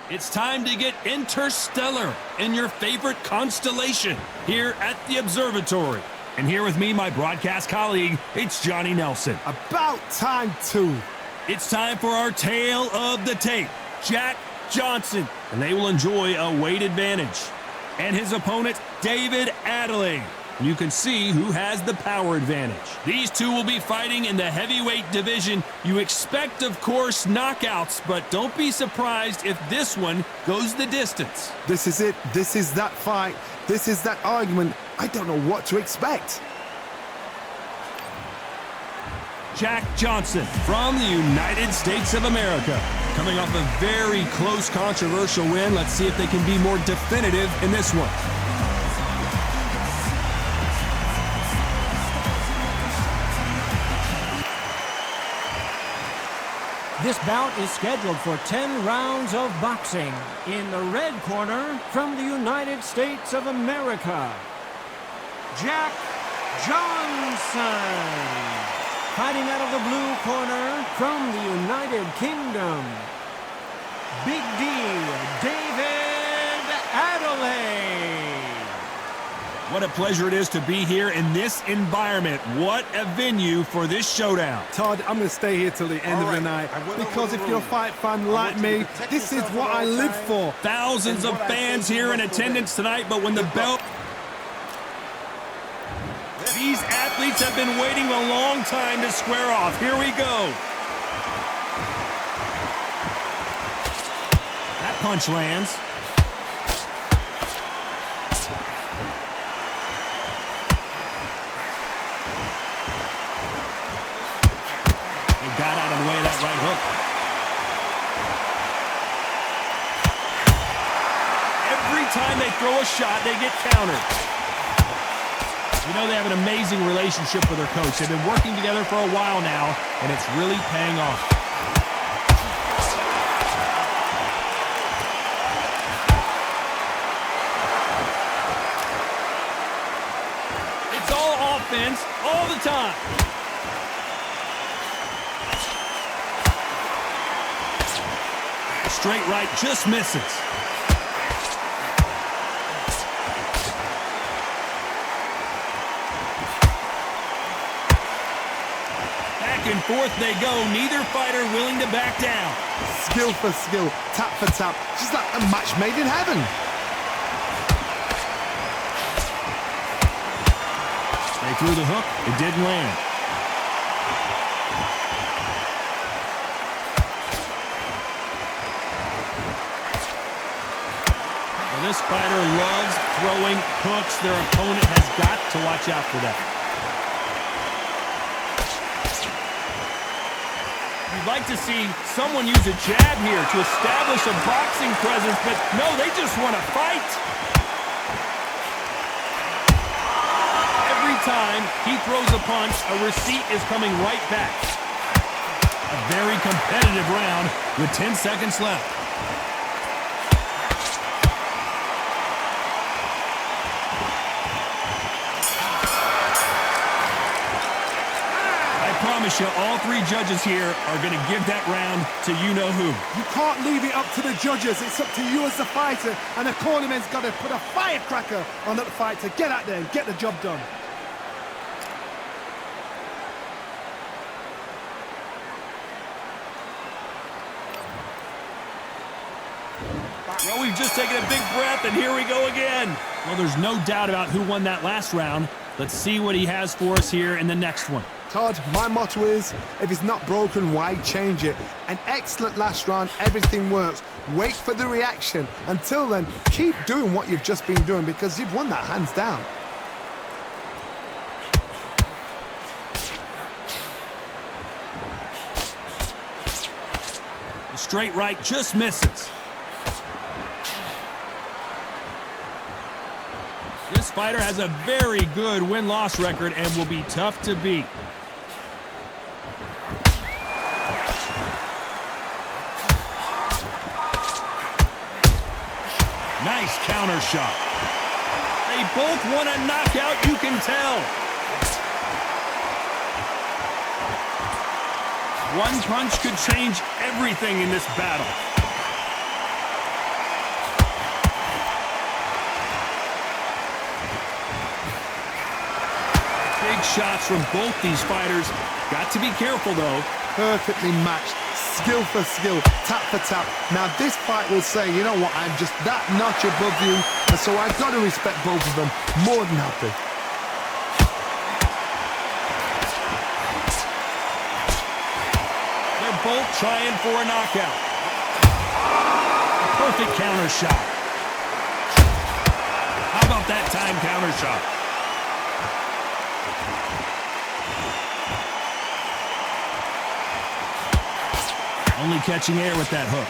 It's time to get interstellar in your favorite constellation here at the observatory. And here with me, my broadcast colleague, it's Johnny Nelson. About time too. It's time for our tale of the tape, Jack Johnson. And they will enjoy a weight advantage. And his opponent, David Adelaide. You can see who has the power advantage. These two will be fighting in the heavyweight division. You expect, of course, knockouts, but don't be surprised if this one goes the distance. This is it. This is that fight. This is that argument. I don't know what to expect. Jack Johnson from the United States of America. Coming off a very close, controversial win. Let's see if they can be more definitive in this one. This bout is scheduled for 10 rounds of boxing. In the red corner, from the United States of America, Jack Johnson. Fighting out of the blue corner, from the United Kingdom, Big D, David Adelaide. What a pleasure it is to be here in this environment. What a venue for this showdown. Todd, I'm going to stay here till the end of the night because if you're a fight fan like me, this is what I live for. Thousands of fans here in attendance tonight, but when the bell... These athletes have been waiting a long time to square off. Here we go. That punch lands. Got out of the way of that right hook. Every time they throw a shot, they get countered. You know they have an amazing relationship with their coach. They've been working together for a while now, and it's really paying off. It's all offense all the time. Straight right just misses. Back and forth they go. Neither fighter willing to back down. Skill for skill, tap for tap. Just like a match made in heaven. They threw the hook. It didn't land. This fighter loves throwing hooks. Their opponent has got to watch out for that. You'd like to see someone use a jab here to establish a boxing presence, but no, they just want to fight. Every time he throws a punch, a receipt is coming right back. A very competitive round with 10 seconds left. I promise you, all three judges here are going to give that round to you-know-who. You can't leave it up to the judges. It's up to you as the fighter, and the cornerman's got to put a firecracker on that fight to get out there and get the job done. Well, we've just taken a big breath, and here we go again. Well, there's no doubt about who won that last round. Let's see what he has for us here in the next one. Todd, my motto is, if it's not broken, why change it? An excellent last round, everything works. Wait for the reaction. Until then, keep doing what you've just been doing because you've won that hands down. The straight right just misses. This fighter has a very good win-loss record and will be tough to beat. Nice counter shot. They both want a knockout, you can tell. One punch could change everything in this battle. shots from both these fighters. Got to be careful, though. Perfectly matched, skill for skill, tap for tap. Now this fight will say, you know what, I'm just that notch above you, and so I've got to respect both of them more than happy. They're both trying for a knockout. A perfect counter shot. How about that time counter shot? Only catching air with that hook.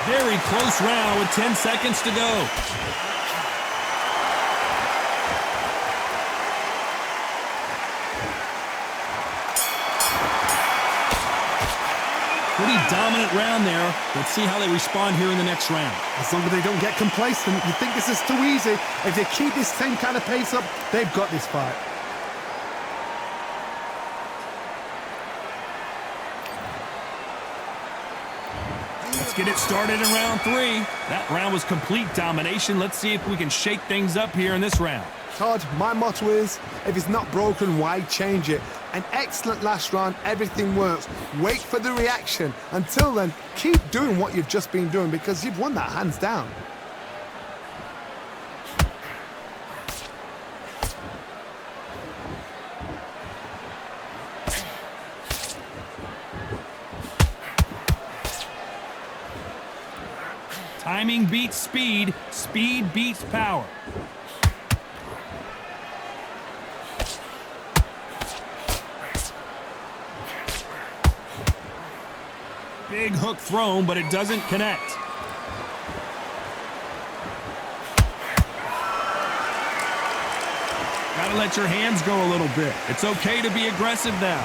Very close round with 10 seconds to go. Pretty dominant round there. Let's see how they respond here in the next round. As long as they don't get complacent, you think this is too easy. If they keep this same kind of pace up, they've got this fight. Let's get it started in round 3. That round was complete domination. Let's see if we can shake things up here in this round. Todd, my motto is, if it's not broken, why change it? An excellent last round, everything works. Wait for the reaction. Until then, keep doing what you've just been doing because you've won that hands down. Timing beats speed. Speed beats power. Big hook thrown, but it doesn't connect. Gotta let your hands go a little bit. It's okay to be aggressive now.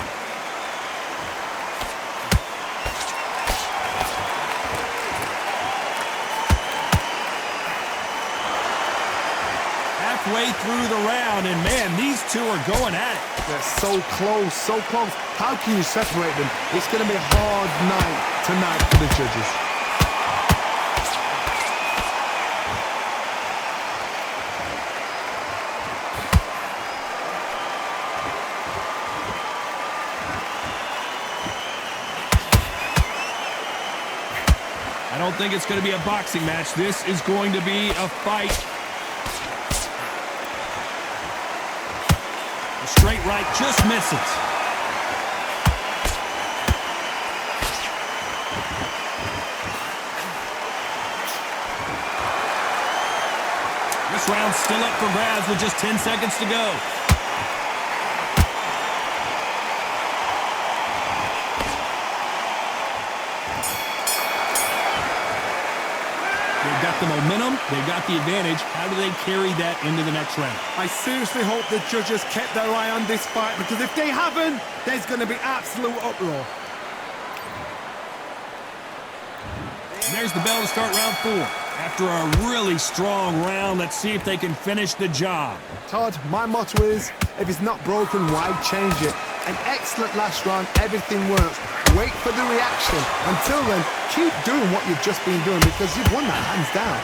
Halfway through the round, and man, these two are going at it. They're so close, so close. How can you separate them? It's going to be a hard night tonight for the judges. I don't think it's going to be a boxing match. This is going to be a fight. A straight right just misses. This round's still up for grabs with just 10 seconds to go. They've got the momentum, they've got the advantage. How do they carry that into the next round? I seriously hope the judges kept their eye on this fight because if they haven't, there's going to be absolute uproar. And there's the bell to start round 4. After a really strong round, let's see if they can finish the job. Todd, my motto is, if it's not broken, why change it? An excellent last round, everything works. Wait for the reaction. Until then, keep doing what you've just been doing because you've won that hands down.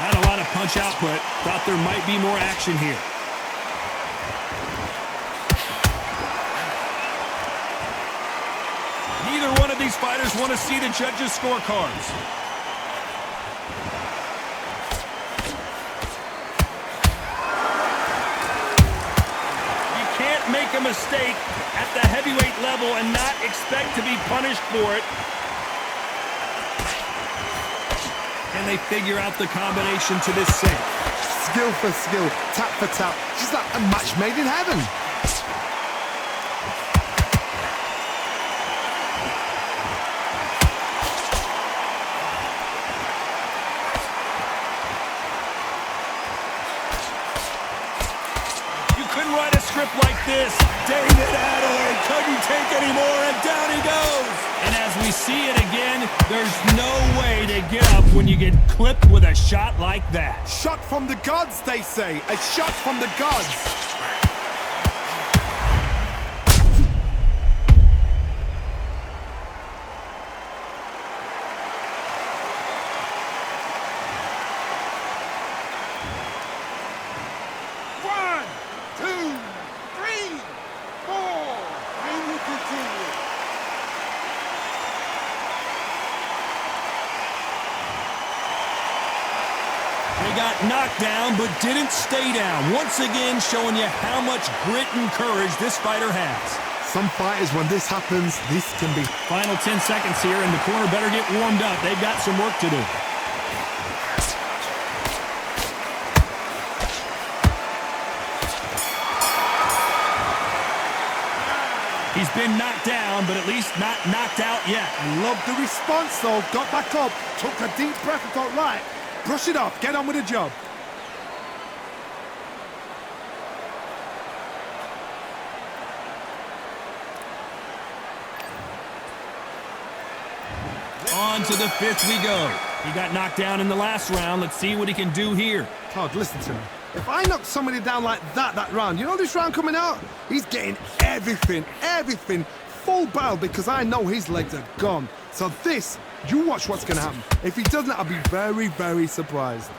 Not a lot of punch output. Thought there might be more action here. Neither one of these fighters want to see the judges' scorecards. You can't make a mistake at the heavyweight level and not expect to be punished for it. Can they figure out the combination to this sink? Skill for skill, tap for tap. Just like a match made in heaven. You couldn't write a script like this. David Adelaide couldn't take any more, and down he goes. And as we we see it again. There's no way to get up when you get clipped with a shot like that. Shot from the gods, they say. A shot from the gods. They got knocked down, but didn't stay down. Once again, showing you how much grit and courage this fighter has. Some fighters, when this happens, this can be... Final 10 seconds here, and the corner better get warmed up. They've got some work to do. He's been knocked down, but at least not knocked out yet. I love the response, though. Got back up, took a deep breath and thought, right, brush it off, get on with the job. On to the fifth we go. He got knocked down in the last round. Let's see what he can do here. Todd, listen to me. If I knock somebody down like that round, you know this round coming out? He's getting everything, full barrel, because I know his legs are gone. So this, you watch what's going to happen. If he doesn't, I'll be very, very surprised.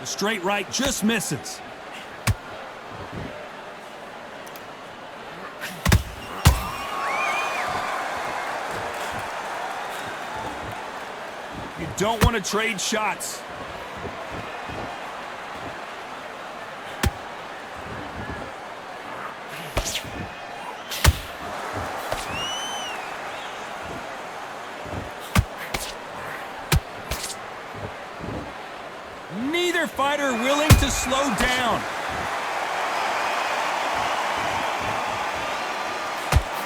The straight right just misses. You don't want to trade shots. Neither fighter willing to slow down.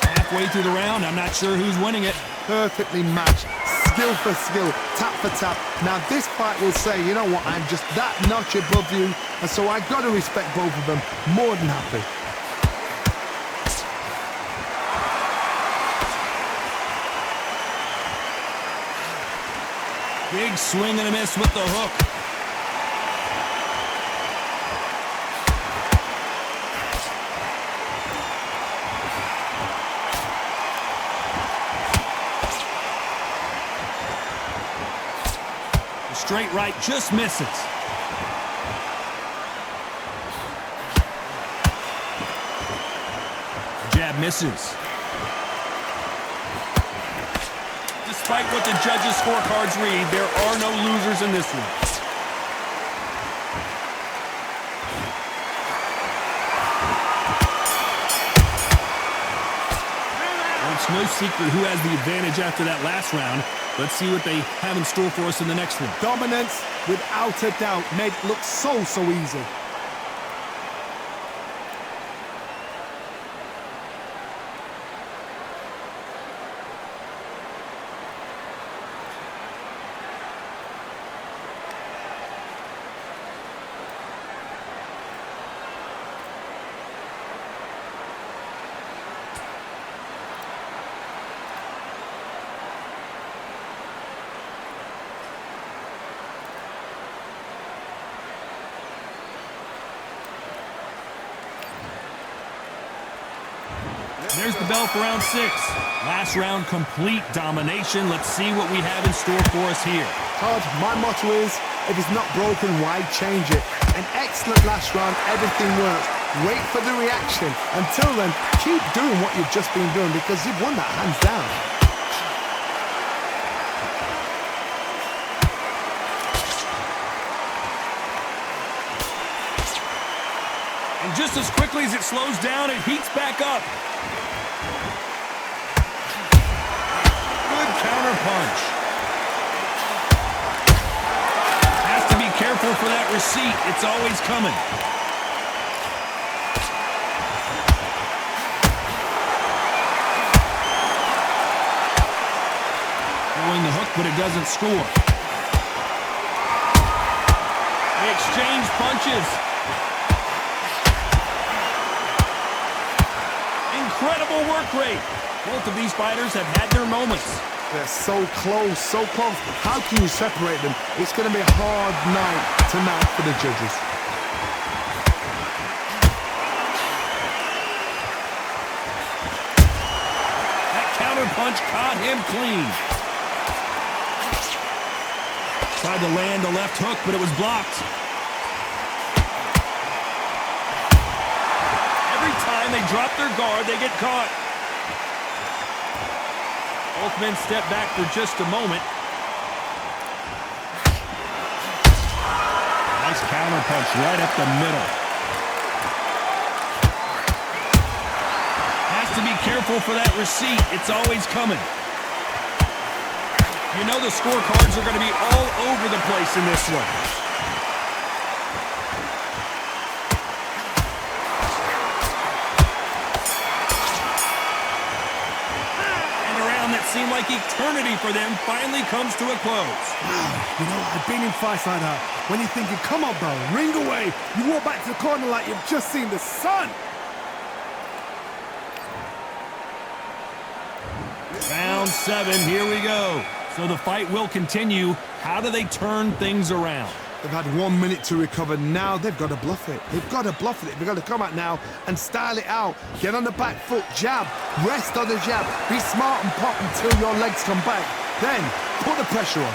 Halfway through the round, I'm not sure who's winning it. Perfectly matched, skill for skill, tap for tap. Now this fight will say, you know what, I'm just that notch above you, and so I got to respect both of them. More than happy. Big swing and a miss with the hook. Straight right just misses. Jab misses. Despite what the judges' scorecards read, there are no losers in this one. Well, it's no secret who has the advantage after that last round. Let's see what they have in store for us in the next one. Dominance, without a doubt, made it look so easy. There's the bell for round 6. Last round, complete domination. Let's see what we have in store for us here. Todd, my motto is, if it's not broken, why change it? An excellent last round, everything works. Wait for the reaction. Until then, keep doing what you've just been doing, because you've won that hands down. And just as quickly as it slows down, it heats back up. Good counter punch. Has to be careful for that receipt. It's always coming. Throwing the hook, but it doesn't score. They exchange punches. incredible work rate. Both of these fighters have had their moments. They're so close, so close. How can you separate them? It's going to be a hard night tonight for the judges. That counter punch caught him clean. Tried to land a left hook, but it was blocked. Every time they drop their guard, they get caught. Both men step back for just a moment. Nice counter punch right up the middle. Has to be careful for that receipt. It's always coming. You know the scorecards are going to be all over the place in this one. And a round that seemed like eternity for them finally comes to a close. You know, I've been in fights like that. When you're thinking, come on, bro, ring away. You walk back to the corner like you've just seen the sun. Round 7, here we go. So the fight will continue. How do they turn things around? They've had 1 minute to recover. Now they've got to bluff it. They've got to bluff it. They've got to come out now and style it out. Get on the back foot, jab, rest on the jab. Be smart and pop until your legs come back. Then put the pressure on.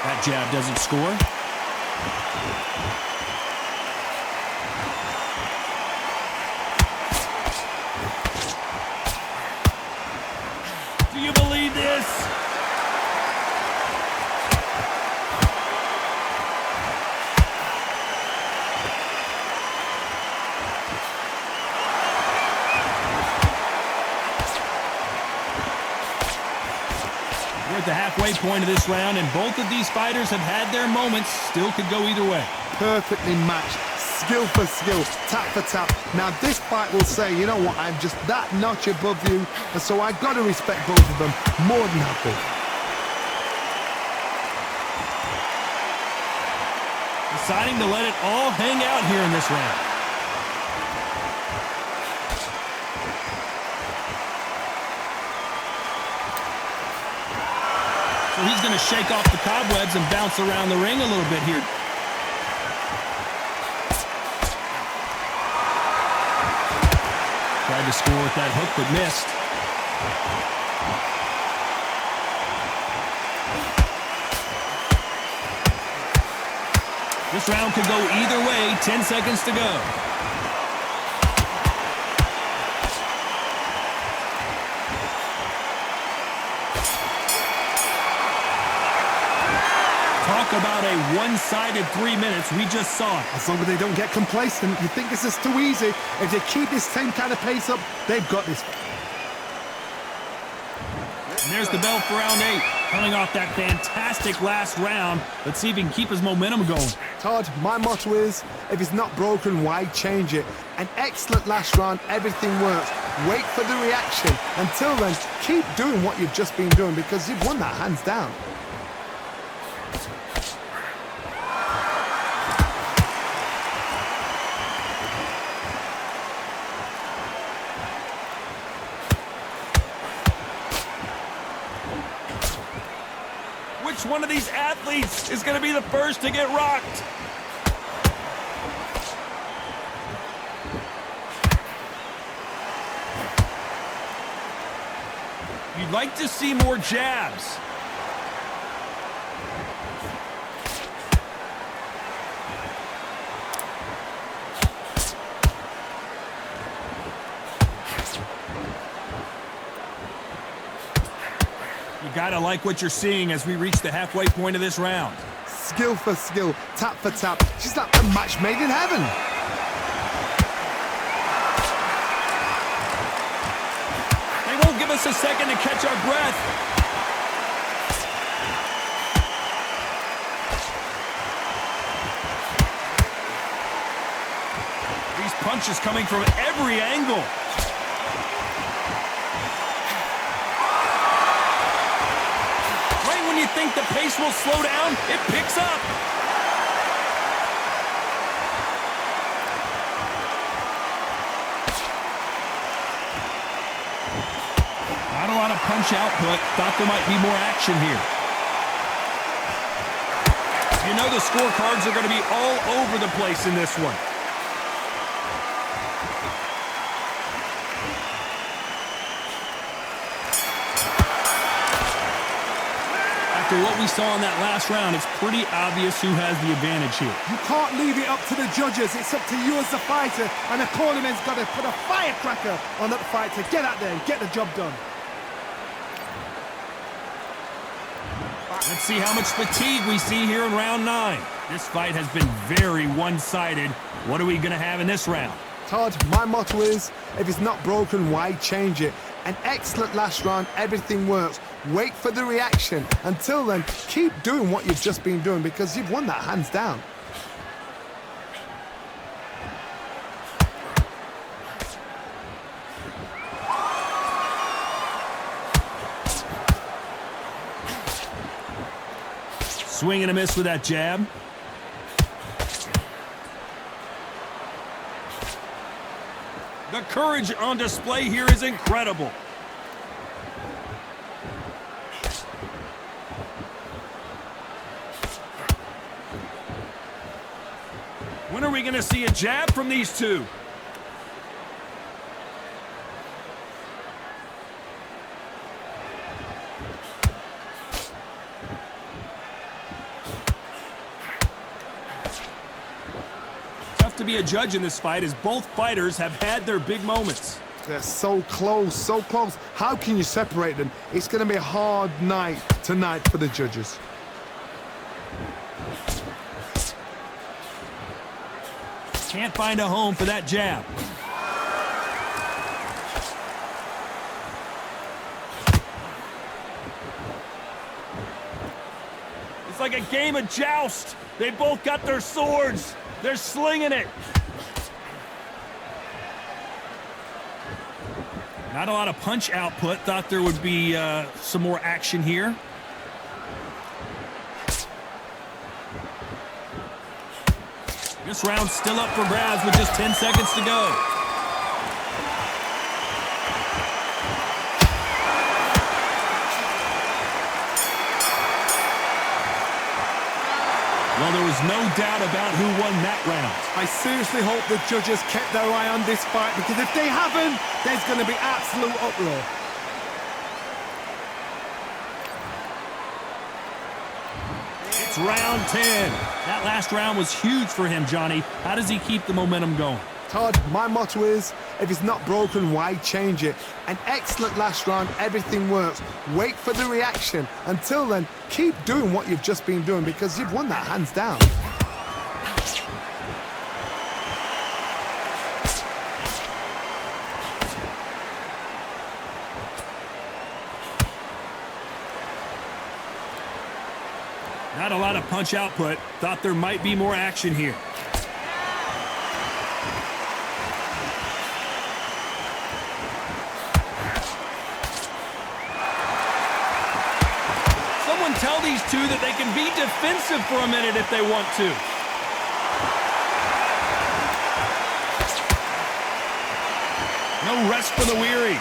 That jab doesn't score. Do you believe this? We're at the halfway point of this round, and both of these fighters have had their moments. Still could go either way. Perfectly matched, skill for skill, tap for tap. Now this fight will say, you know what, I'm just that notch above you, and so I've got to respect both of them more than happy. Deciding to let it all hang out here in this round. So he's going to shake off the cobwebs and bounce around the ring a little bit here. Tried to score with that hook, but missed. This round could go either way. 10 seconds to go. Talk about a one-sided 3 minutes. We just saw it. As long as they don't get complacent, you think this is too easy. If they keep this same kind of pace up, they've got this. And there's the bell for round 8. Coming off that fantastic last round. Let's see if he can keep his momentum going. Todd, my motto is, if it's not broken, why change it? An excellent last round, everything works. Wait for the reaction. Until then, keep doing what you've just been doing because you've won that hands down. Which one of these athletes is going to be the first to get rocked? You'd like to see more jabs. You gotta like what you're seeing as we reach the halfway point of this round. Skill for skill, tap for tap. She's like a match made in heaven. They won't give us a second to catch our breath. These punches coming from every angle. think the pace will slow down? It picks up. Not a lot of punch output. Thought there might be more action here. You know the scorecards are going to be all over the place in this one. After what we saw in that last round, it's pretty obvious who has the advantage here. You can't leave it up to the judges. It's up to you as the fighter, and the cornerman's got to put a firecracker on that fight to get out there and get the job done. Let's see how much fatigue we see here in round 9. This fight has been very one-sided. What are we going to have in this round? Todd, my motto is, if it's not broken, why change it? An excellent last round, everything works. Wait for the reaction. Until then, keep doing what you've just been doing because you've won that hands down. Swing and a miss with that jab. The courage on display here is incredible. When are we going to see a jab from these two? Tough to be a judge in this fight as both fighters have had their big moments. They're so close, so close. How can you separate them? It's going to be a hard night tonight for the judges. Can't find a home for that jab. It's like a game of joust. They both got their swords. They're slinging it. Not a lot of punch output. Thought there would be some more action here. This round's still up for grabs with just 10 seconds to go. Well, there was no doubt about who won that round. I seriously hope the judges kept their eye on this fight because if they haven't, there's going to be absolute uproar. It's round 10. That last round was huge for him, Johnny. How does he keep the momentum going? Todd, my motto is, if it's not broken, why change it? An excellent last round, everything works. Wait for the reaction. Until then, keep doing what you've just been doing because you've won that hands down. Not a lot of punch output. Thought there might be more action here. Someone tell these two that they can be defensive for a minute if they want to. No rest for the weary.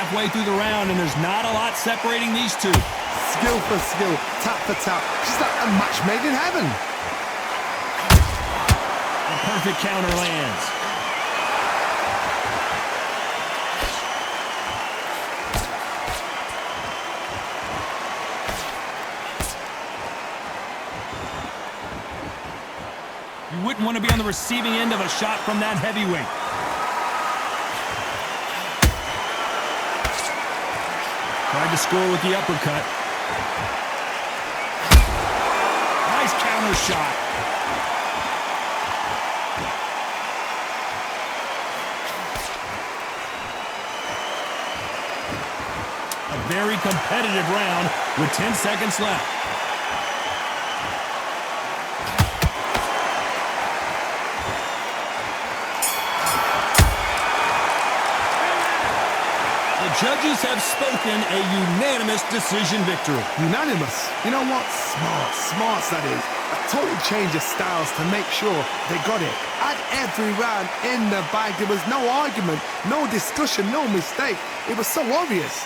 Halfway through the round, and there's not a lot separating these two. Skill for skill, tap for tap. Just like a match made in heaven. A perfect counter lands. You wouldn't want to be on the receiving end of a shot from that heavyweight. Tried to score with the uppercut. Nice counter shot. A very competitive round with 10 seconds left. judges have spoken a unanimous decision victory. Unanimous. You know what? Smart that is. A total change of styles to make sure they got it. At every round in the bag, there was no argument, no discussion, no mistake. It was so obvious.